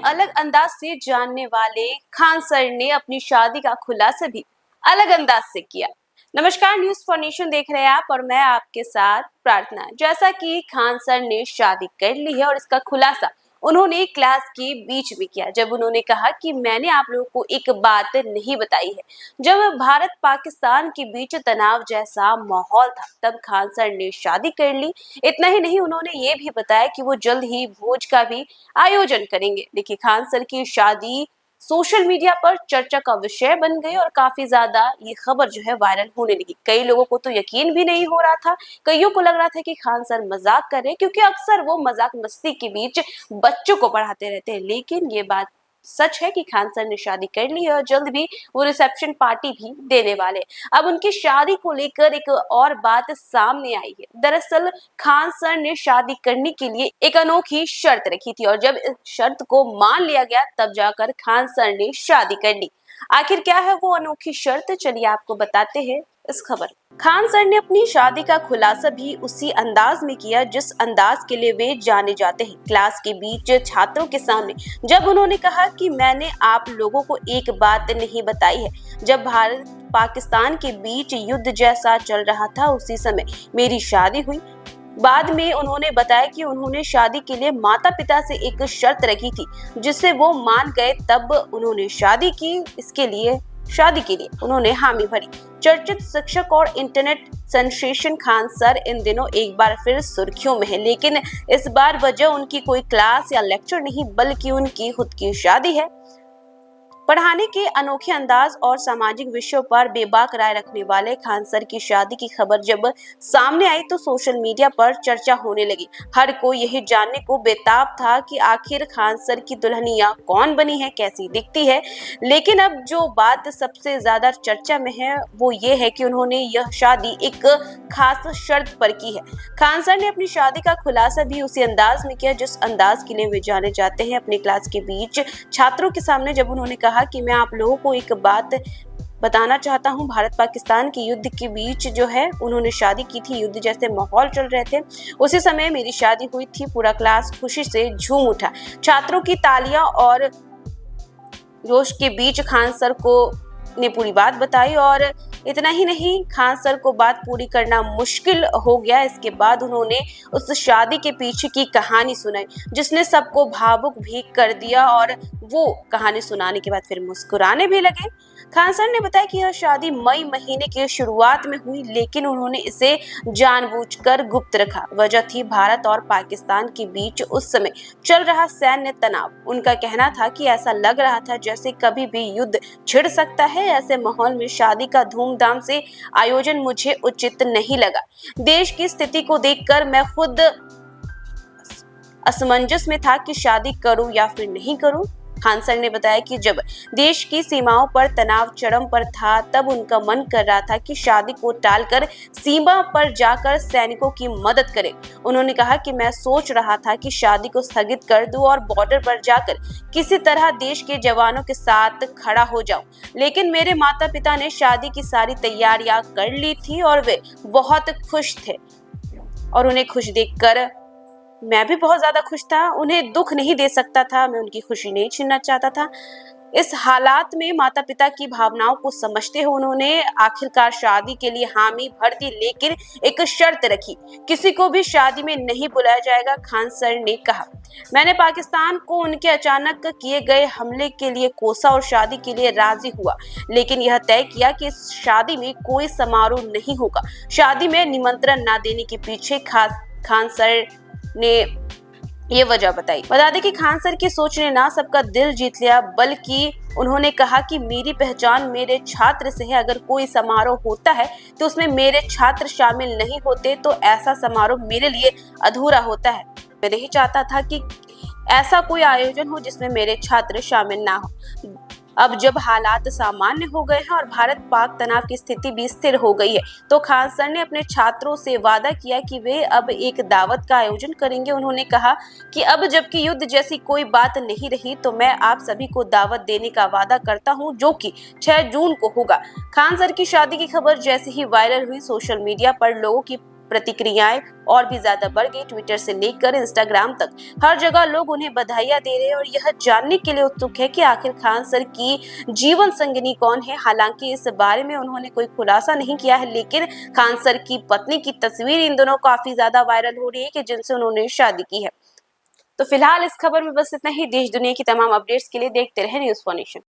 अलग अंदाज से जानने वाले खान सर ने अपनी शादी का खुलासा भी अलग अंदाज से किया। नमस्कार, न्यूज फॉर नेशन देख रहे हैं आप और मैं आपके साथ प्रार्थना। जैसा कि खान सर ने शादी कर ली है और इसका खुलासा उन्होंने क्लास के बीच में किया, जब उन्होंने कहा कि मैंने आप लोगों को एक बात नहीं बताई है। जब भारत पाकिस्तान के बीच तनाव जैसा माहौल था तब खान सर ने शादी कर ली। इतना ही नहीं, उन्होंने ये भी बताया कि वो जल्द ही भोज का भी आयोजन करेंगे। देखिए, खान सर की शादी सोशल मीडिया पर चर्चा का विषय बन गई और काफी ज्यादा ये खबर जो है वायरल होने लगी। कई लोगों को तो यकीन भी नहीं हो रहा था, कईयों को लग रहा था कि खान सर मजाक कर रहे हैं, क्योंकि अक्सर वो मजाक मस्ती के बीच बच्चों को पढ़ाते रहते हैं। लेकिन ये बात सच है कि खान सर ने शादी कर ली है और जल्द भी वो रिसेप्शन पार्टी भी देने वाले। अब उनकी शादी को लेकर एक और बात सामने आई है। दरअसल खान सर ने शादी करने के लिए एक अनोखी शर्त रखी थी और जब इस शर्त को मान लिया गया तब जाकर खान सर ने शादी कर ली। आखिर क्या है वो अनोखी शर्त, चलिए आपको बताते हैं इस खबर। खान सर ने अपनी शादी का खुलासा भी उसी अंदाज में किया जिस अंदाज के लिए वे जाने जाते हैं। क्लास के बीच छात्रों के सामने जब उन्होंने कहा कि मैंने आप लोगों को एक बात नहीं बताई है। जब भारत पाकिस्तान के बीच युद्ध जैसा चल रहा था उसी समय मेरी शादी हुई। बाद में उन्होंने बताया कि उन्होंने शादी के लिए माता पिता से एक शर्त रखी थी जिससे वो मान गए, तब उन्होंने शादी के लिए उन्होंने हामी भरी। चर्चित शिक्षक और इंटरनेट सेंसेशन खान सर इन दिनों एक बार फिर सुर्खियों में है, लेकिन इस बार वजह उनकी कोई क्लास या लेक्चर नहीं बल्कि उनकी खुद की शादी है। पढ़ाने के अनोखे अंदाज और सामाजिक विषयों पर बेबाक राय रखने वाले खान सर की शादी की खबर जब सामने आई तो सोशल मीडिया पर चर्चा होने लगी। हर कोई यही जानने को बेताब था कि आखिर खान सर की दुल्हनिया कौन बनी है, कैसी दिखती है। लेकिन अब जो बात सबसे ज्यादा चर्चा में है वो ये है कि उन्होंने यह शादी एक खास शर्त पर की है। खान सर ने अपनी शादी का खुलासा भी उसी अंदाज में किया जिस अंदाज के लिए वे जाने जाते हैं। अपने क्लास के बीच छात्रों के सामने जब उन्होंने कहा कि मैं आप लोगों को एक बात बताना चाहता हूं, भारत पाकिस्तान के युद्ध के बीच जो है उन्होंने शादी की थी। युद्ध जैसे माहौल चल रहे थे उसी समय मेरी शादी हुई थी। पूरा क्लास खुशी से झूम उठा। छात्रों की तालियां और जोश के बीच खान सर को ने पूरी बात बताई और इतना ही नहीं, खान सर को बात पूरी करना मुश्किल हो गया। इसके बाद उन्होंने उस शादी के पीछे की कहानी सुनाई जिसने सबको भावुक भी कर दिया और वो कहानी सुनाने के बाद फिर मुस्कुराने भी लगे। खान सर ने बताया कि यह शादी मई महीने की शुरुआत में हुई, लेकिन उन्होंने इसे जानबूझकर गुप्त रखा। वजह थी भारत और पाकिस्तान के बीच उस समय चल रहा सैन्य तनाव। उनका कहना था कि ऐसा लग रहा था जैसे कभी भी युद्ध छिड़ सकता है। ऐसे माहौल में शादी का धूमधाम से आयोजन मुझे उचित नहीं लगा। देश की स्थिति को देखकर मैं खुद असमंजस में था कि शादी करूं या फिर नहीं करूं। खान सर ने बताया कि जब देश की सीमाओं पर तनाव चरम पर था तब उनका मन कर रहा था कि शादी को टालकर सीमा पर जाकर सैनिकों की मदद करें। उन्होंने कहा कि मैं सोच रहा था कि शादी को स्थगित कर दूं और बॉर्डर पर जाकर किसी तरह देश के जवानों के साथ खड़ा हो जाऊं, लेकिन मेरे माता पिता ने शादी की सारी तैयारियां कर ली थी और वे बहुत खुश थे और उन्हें खुश देखकर मैं भी बहुत ज्यादा खुश था। उन्हें दुख नहीं दे सकता था, मैं उनकी खुशी नहीं छीनना चाहता था। इस हालात में माता पिता की भावनाओं को समझते हुए उन्होंने आखिरकार शादी के लिए हामी भर दी, लेकिन एक शर्त रखी, किसी को भी शादी में नहीं बुलाया जाएगा। खान सर ने कहा, मैंने पाकिस्तान को उनके अचानक किए गए हमले के लिए कोसा और शादी के लिए राजी हुआ, लेकिन यह तय किया कि इस शादी में कोई समारोह नहीं होगा। शादी में निमंत्रण न देने के पीछे खान सर ने ये वजह बताई। बता दें कि खान सर की सोच ने ना सबका दिल जीत लिया, बल्कि उन्होंने कहा कि मेरी पहचान मेरे छात्र से है। अगर कोई समारोह होता है तो उसमें मेरे छात्र शामिल नहीं होते तो ऐसा समारोह मेरे लिए अधूरा होता है। मैं नहीं चाहता था कि ऐसा कोई आयोजन हो जिसमें मेरे छात्र शामिल ना हो। अब जब हालात सामान्य हो गए हैं और भारत पाक तनाव की स्थिति भी स्थिर हो गई है तो खान सर ने अपने छात्रों से वादा किया कि वे अब एक दावत का आयोजन करेंगे। उन्होंने कहा कि अब जबकि युद्ध जैसी कोई बात नहीं रही तो मैं आप सभी को दावत देने का वादा करता हूं, जो कि 6 जून को होगा। खान सर की शादी की खबर जैसे ही वायरल हुई सोशल मीडिया पर लोगों की प्रतिक्रियाएं और भी ज्यादा बढ़ गई। ट्विटर से लेकर इंस्टाग्राम तक हर जगह लोग उन्हें बधाइयां दे रहे हैं और यह जानने के लिए उत्सुक है कि आखिर खान सर की जीवन संगिनी कौन है। हालांकि इस बारे में उन्होंने कोई खुलासा नहीं किया है, लेकिन खान सर की पत्नी की तस्वीर इन दोनों काफी ज्यादा वायरल हो रही है कि जिनसे उन्होंने शादी की है। तो फिलहाल इस खबर में बस इतना ही। देश दुनिया की तमाम अपडेट्स के लिए देखते रहे न्यूज़ फॉर नेशन।